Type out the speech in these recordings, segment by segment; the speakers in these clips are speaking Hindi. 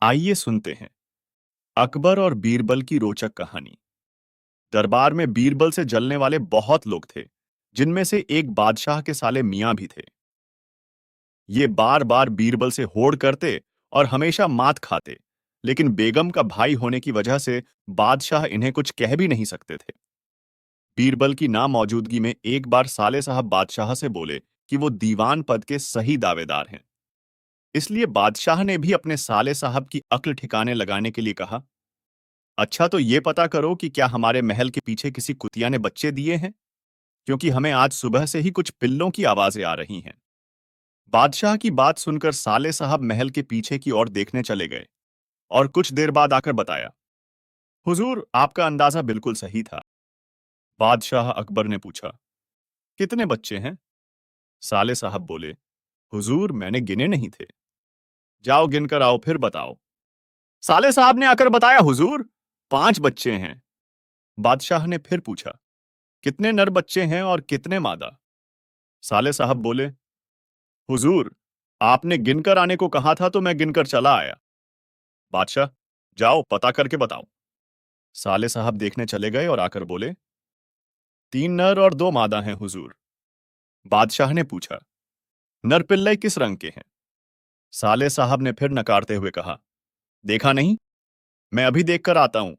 आइए सुनते हैं अकबर और बीरबल की रोचक कहानी। दरबार में बीरबल से जलने वाले बहुत लोग थे, जिनमें से एक बादशाह के साले मियां भी थे। ये बार बार बीरबल से होड़ करते और हमेशा मात खाते, लेकिन बेगम का भाई होने की वजह से बादशाह इन्हें कुछ कह भी नहीं सकते थे। बीरबल की नामौजूदगी में एक बार साले साहब बादशाह से बोले कि वो दीवान पद के सही दावेदार हैं। इसलिए बादशाह ने भी अपने साले साहब की अक्ल ठिकाने लगाने के लिए कहा, अच्छा तो ये पता करो कि क्या हमारे महल के पीछे किसी कुतिया ने बच्चे दिए हैं, क्योंकि हमें आज सुबह से ही कुछ पिल्लों की आवाजें आ रही हैं। बादशाह की बात सुनकर साले साहब महल के पीछे की ओर देखने चले गए और कुछ देर बाद आकर बताया, हुजूर आपका अंदाजा बिल्कुल सही था। बादशाह अकबर ने पूछा, कितने बच्चे हैं? साले साहब बोले, हुजूर मैंने गिने नहीं थे। जाओ गिनकर आओ फिर बताओ। साले साहब ने आकर बताया, हुजूर 5 बच्चे हैं। बादशाह ने फिर पूछा, कितने नर बच्चे हैं और कितने मादा? साले साहब बोले, हुजूर आपने गिनकर आने को कहा था तो मैं गिनकर चला आया। बादशाह, जाओ पता करके बताओ। साले साहब देखने चले गए और आकर बोले, 3 नर और 2 मादा हैं हुजूर। बादशाह ने पूछा, नर पिल्ले किस रंग के हैं? साले साहब ने फिर नकारते हुए कहा, देखा नहीं, मैं अभी देखकर आता हूं।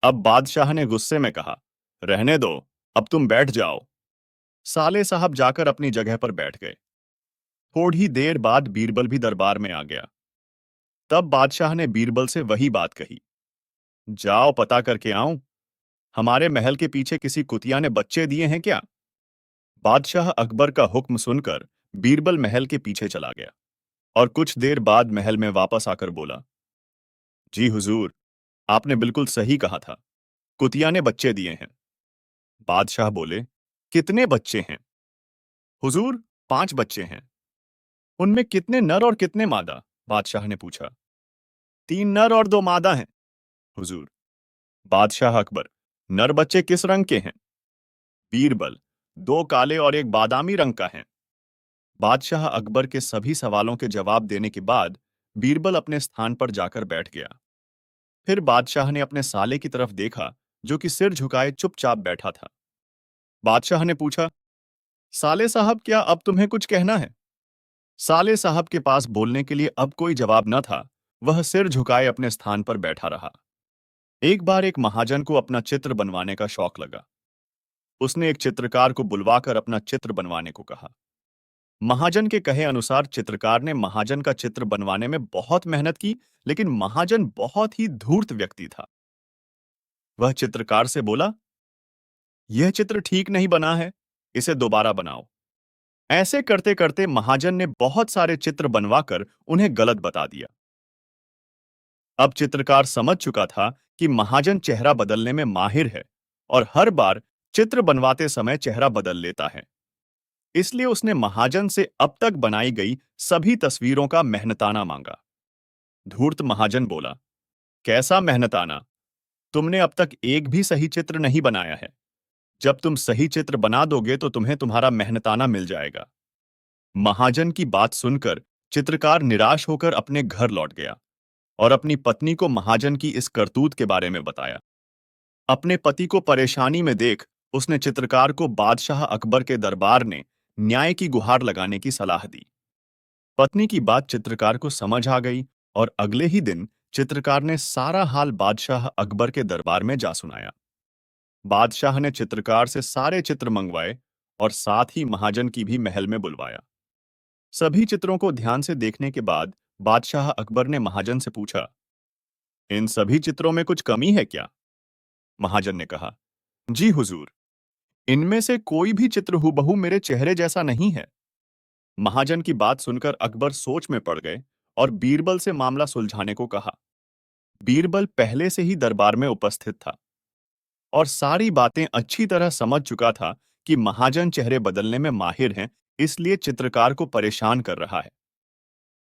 अब बादशाह ने गुस्से में कहा, रहने दो, अब तुम बैठ जाओ। साले साहब जाकर अपनी जगह पर बैठ गए। थोड़ी देर बाद बीरबल भी दरबार में आ गया। तब बादशाह ने बीरबल से वही बात कही, जाओ पता करके आऊं, हमारे महल के पीछे किसी कुतिया ने बच्चे दिए हैं क्या? बादशाह अकबर का हुक्म सुनकर बीरबल महल के पीछे चला गया और कुछ देर बाद महल में वापस आकर बोला, जी हुजूर आपने बिल्कुल सही कहा था, कुतिया ने बच्चे दिए हैं। बादशाह बोले, कितने बच्चे हैं? हुजूर 5 बच्चे हैं। उनमें कितने नर और कितने मादा? बादशाह ने पूछा। 3 नर और 2 मादा हैं हुजूर। बादशाह अकबर, नर बच्चे किस रंग के हैं? बीरबल, 2 काले और 1 बादामी रंग का है। बादशाह अकबर के सभी सवालों के जवाब देने के बाद बीरबल अपने स्थान पर जाकर बैठ गया। फिर बादशाह ने अपने साले की तरफ देखा, जो कि सिर झुकाए चुपचाप बैठा था। बादशाह ने पूछा, साले साहब क्या अब तुम्हें कुछ कहना है? साले साहब के पास बोलने के लिए अब कोई जवाब न था। वह सिर झुकाए अपने स्थान पर बैठा रहा। एक बार एक महाजन को अपना चित्र बनवाने का शौक लगा। उसने एक चित्रकार को बुलवाकर अपना चित्र बनवाने को कहा। महाजन के कहे अनुसार चित्रकार ने महाजन का चित्र बनवाने में बहुत मेहनत की, लेकिन महाजन बहुत ही धूर्त व्यक्ति था। वह चित्रकार से बोला, यह चित्र ठीक नहीं बना है, इसे दोबारा बनाओ। ऐसे करते करते महाजन ने बहुत सारे चित्र बनवाकर उन्हें गलत बता दिया। अब चित्रकार समझ चुका था कि महाजन चेहरा बदलने में माहिर है और हर बार चित्र बनवाते समय चेहरा बदल लेता है। इसलिए उसने महाजन से अब तक बनाई गई सभी तस्वीरों का मेहनताना मांगा। धूर्त महाजन बोला, कैसा मेहनताना? तुमने अब तक एक भी सही चित्र नहीं बनाया है। जब तुम सही चित्र बना दोगे तो तुम्हें तुम्हारा मेहनताना मिल जाएगा। महाजन की बात सुनकर चित्रकार निराश होकर अपने घर लौट गया और अपनी पत्नी को महाजन की इस करतूत के बारे में बताया। अपने पति को परेशानी में देख उसने चित्रकार को बादशाह अकबर के दरबार ने न्याय की गुहार लगाने की सलाह दी। पत्नी की बात चित्रकार को समझ आ गई और अगले ही दिन चित्रकार ने सारा हाल बादशाह अकबर के दरबार में जा सुनाया। बादशाह ने चित्रकार से सारे चित्र मंगवाए और साथ ही महाजन की भी महल में बुलवाया। सभी चित्रों को ध्यान से देखने के बाद बादशाह अकबर ने महाजन से पूछा, इन सभी चित्रों में कुछ कमी है क्या? महाजन ने कहा, जी हुजूर, इनमें से कोई भी चित्र हूबहू मेरे चेहरे जैसा नहीं है। महाजन की बात सुनकर अकबर सोच में पड़ गए और बीरबल से मामला सुलझाने को कहा। बीरबल पहले से ही दरबार में उपस्थित था और सारी बातें अच्छी तरह समझ चुका था कि महाजन चेहरे बदलने में माहिर हैं, इसलिए चित्रकार को परेशान कर रहा है।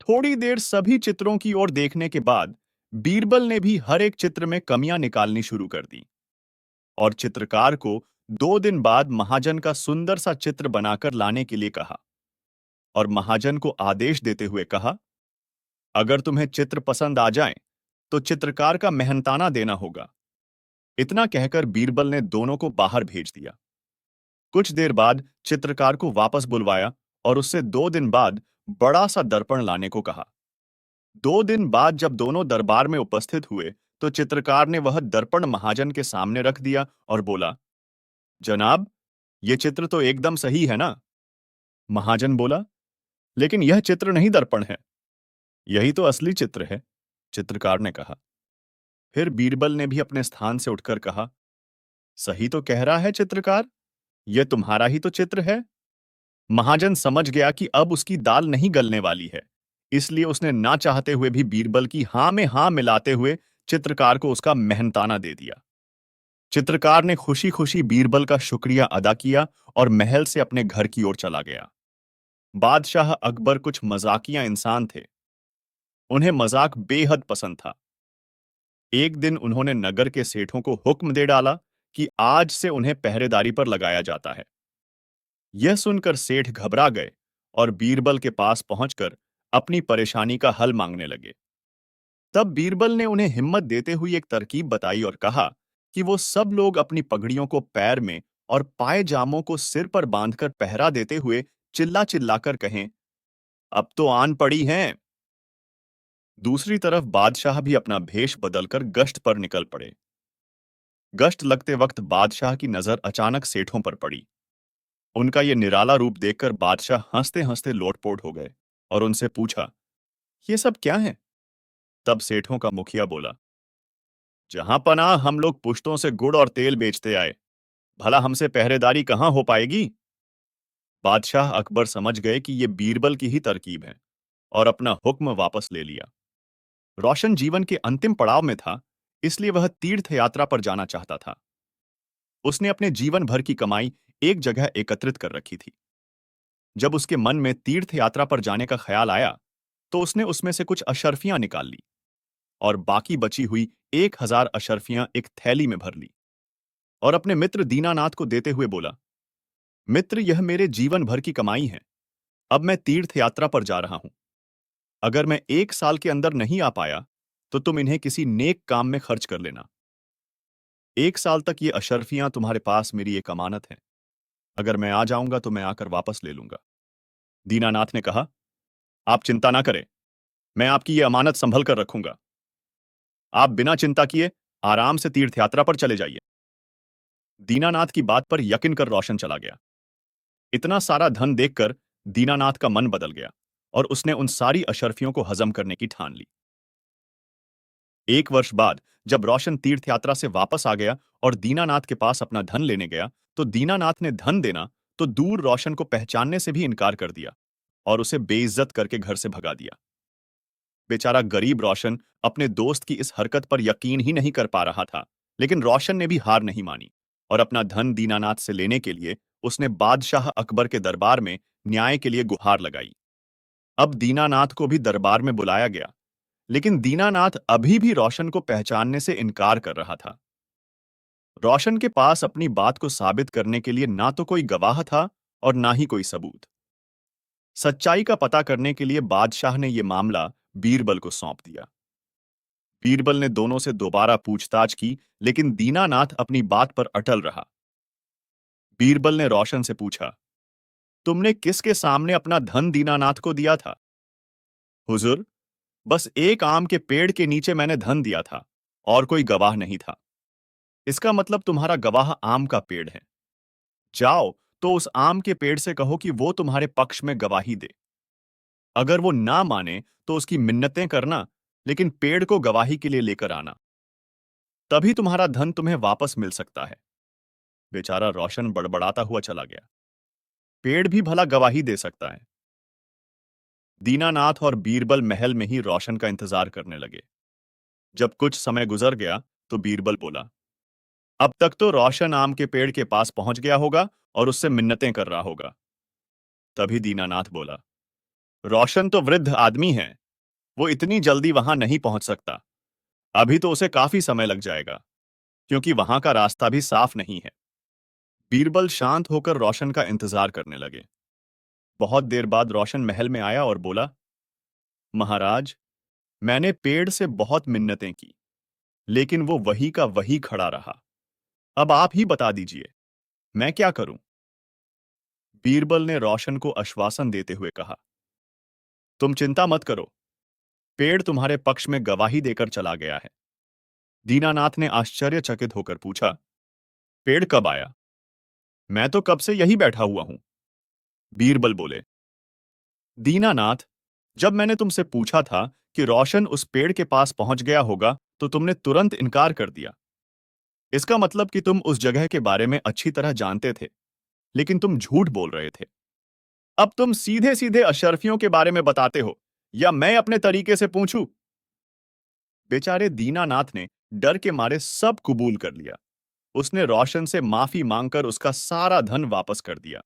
थोड़ी देर सभी चित्रों की ओर देखने के बाद बीरबल ने भी हर एक चित्र में कमियां निकालनी शुरू कर दी और चित्रकार को 2 दिन बाद महाजन का सुंदर सा चित्र बनाकर लाने के लिए कहा और महाजन को आदेश देते हुए कहा, अगर तुम्हें चित्र पसंद आ जाए तो चित्रकार का मेहनताना देना होगा। इतना कहकर बीरबल ने दोनों को बाहर भेज दिया। कुछ देर बाद चित्रकार को वापस बुलवाया और उससे 2 दिन बाद बड़ा सा दर्पण लाने को कहा। 2 दिन बाद जब दोनों दरबार में उपस्थित हुए तो चित्रकार ने वह दर्पण महाजन के सामने रख दिया और बोला, जनाब, ये चित्र तो एकदम सही है ना? महाजन बोला, लेकिन यह चित्र नहीं दर्पण है। यही तो असली चित्र है, चित्रकार ने कहा। फिर बीरबल ने भी अपने स्थान से उठकर कहा, सही तो कह रहा है चित्रकार, यह तुम्हारा ही तो चित्र है। महाजन समझ गया कि अब उसकी दाल नहीं गलने वाली है, इसलिए उसने ना चाहते हुए भी बीरबल की हां में हां मिलाते हुए चित्रकार को उसका मेहनताना दे दिया। चित्रकार ने खुशी खुशी बीरबल का शुक्रिया अदा किया और महल से अपने घर की ओर चला गया। बादशाह अकबर कुछ मजाकिया इंसान थे। उन्हें मजाक बेहद पसंद था। एक दिन उन्होंने नगर के सेठों को हुक्म दे डाला कि आज से उन्हें पहरेदारी पर लगाया जाता है। यह सुनकर सेठ घबरा गए और बीरबल के पास पहुंचकर अपनी परेशानी का हल मांगने लगे। तब बीरबल ने उन्हें हिम्मत देते हुए एक तरकीब बताई और कहा कि वो सब लोग अपनी पगड़ियों को पैर में और पायजामों को सिर पर बांधकर पहरा देते हुए चिल्ला चिल्लाकर कहें, अब तो आन पड़ी हैं। दूसरी तरफ बादशाह भी अपना भेष बदलकर गश्त पर निकल पड़े। गश्त लगते वक्त बादशाह की नजर अचानक सेठों पर पड़ी। उनका ये निराला रूप देखकर बादशाह हंसते हंसते लोटपोट हो गए और उनसे पूछा, ये सब क्या है? तब सेठों का मुखिया बोला, जहां पनाह हम लोग पुश्तों से गुड़ और तेल बेचते आए, भला हमसे पहरेदारी कहां हो पाएगी? बादशाह अकबर समझ गए कि ये बीरबल की ही तरकीब है और अपना हुक्म वापस ले लिया। रोशन जीवन के अंतिम पड़ाव में था, इसलिए वह तीर्थ यात्रा पर जाना चाहता था। उसने अपने जीवन भर की कमाई एक जगह एकत्रित कर रखी थी। जब उसके मन में तीर्थ यात्रा पर जाने का ख्याल आया, तो उसने उसमें से कुछ अशर्फियां निकाल ली और बाकी बची हुई 1,000 अशर्फियां एक थैली में भर ली और अपने मित्र दीनानाथ को देते हुए बोला, मित्र, यह मेरे जीवन भर की कमाई है। अब मैं तीर्थ यात्रा पर जा रहा हूं। अगर मैं 1 साल के अंदर नहीं आ पाया, तो तुम इन्हें किसी नेक काम में खर्च कर लेना। 1 साल तक ये अशर्फियां तुम्हारे पास मेरी एक अमानत है। अगर मैं आ जाऊंगा तो मैं आकर वापस ले लूंगा। दीनानाथ ने कहा, आप चिंता ना करें, मैं आपकी ये अमानत संभल कर रखूंगा। आप बिना चिंता किए आराम से तीर्थ यात्रा पर चले जाइए। दीनानाथ की बात पर यकीन कर रोशन चला गया। इतना सारा धन देखकर दीनानाथ का मन बदल गया और उसने उन सारी अशर्फियों को हजम करने की ठान ली। 1 वर्ष बाद जब रोशन तीर्थ यात्रा से वापस आ गया और दीनानाथ के पास अपना धन लेने गया, तो दीनानाथ ने धन देना तो दूर रोशन को पहचानने से भी इनकार कर दिया और उसे बेइज्जत करके घर से भगा दिया। बेचारा गरीब रोशन अपने दोस्त की इस हरकत पर यकीन ही नहीं कर पा रहा था, लेकिन रोशन ने भी हार नहीं मानी और अपना धन दीनानाथ से लेने के लिए उसने बादशाह अकबर के दरबार में न्याय के लिए गुहार लगाई। अब दीनानाथ को भी दरबार में बुलाया गया, लेकिन दीनानाथ अभी भी रोशन को पहचानने से इनकार कर रहा था। रोशन के पास अपनी बात को साबित करने के लिए ना तो कोई गवाह था और ना ही कोई सबूत। सच्चाई का पता करने के लिए बादशाह ने यह मामला बीरबल को सौंप दिया। बीरबल ने दोनों से दोबारा पूछताछ की, लेकिन दीनानाथ अपनी बात पर अटल रहा। बीरबल ने रोशन से पूछा, तुमने किसके सामने अपना धन दीनानाथ को दिया था? हुजूर, बस एक आम के पेड़ के नीचे मैंने धन दिया था और कोई गवाह नहीं था। इसका मतलब तुम्हारा गवाह आम का पेड़ है। जाओ तो उस आम के पेड़ से कहो कि वो तुम्हारे पक्ष में गवाही दे। अगर वो ना माने तो उसकी मिन्नतें करना, लेकिन पेड़ को गवाही के लिए लेकर आना। तभी तुम्हारा धन तुम्हें वापस मिल सकता है। बेचारा रोशन बड़बड़ाता हुआ चला गया। पेड़ भी भला गवाही दे सकता है? दीनानाथ और बीरबल महल में ही रोशन का इंतजार करने लगे। जब कुछ समय गुजर गया तो बीरबल बोला, अब तक तो रोशन आम के पेड़ के पास पहुंच गया होगा और उससे मिन्नतें कर रहा होगा। तभी दीनानाथ बोला, रोशन तो वृद्ध आदमी है, वो इतनी जल्दी वहां नहीं पहुंच सकता। अभी तो उसे काफी समय लग जाएगा, क्योंकि वहां का रास्ता भी साफ नहीं है। बीरबल शांत होकर रोशन का इंतजार करने लगे। बहुत देर बाद रोशन महल में आया और बोला, महाराज, मैंने पेड़ से बहुत मिन्नतें की, लेकिन वो वही का वही खड़ा रहा। अब आप ही बता दीजिए, मैं क्या करूं? बीरबल ने रोशन को आश्वासन देते हुए कहा, तुम चिंता मत करो, पेड़ तुम्हारे पक्ष में गवाही देकर चला गया है। दीनानाथ ने आश्चर्यचकित होकर पूछा, पेड़ कब आया? मैं तो कब से यही बैठा हुआ हूं। बीरबल बोले, दीनानाथ, जब मैंने तुमसे पूछा था कि रोशन उस पेड़ के पास पहुंच गया होगा, तो तुमने तुरंत इनकार कर दिया। इसका मतलब कि तुम उस जगह के बारे में अच्छी तरह जानते थे, लेकिन तुम झूठ बोल रहे थे। अब तुम सीधे सीधे अशर्फियों के बारे में बताते हो, या मैं अपने तरीके से पूछूं? बेचारे दीनानाथ ने डर के मारे सब कबूल कर लिया। उसने रोशन से माफी मांगकर उसका सारा धन वापस कर दिया।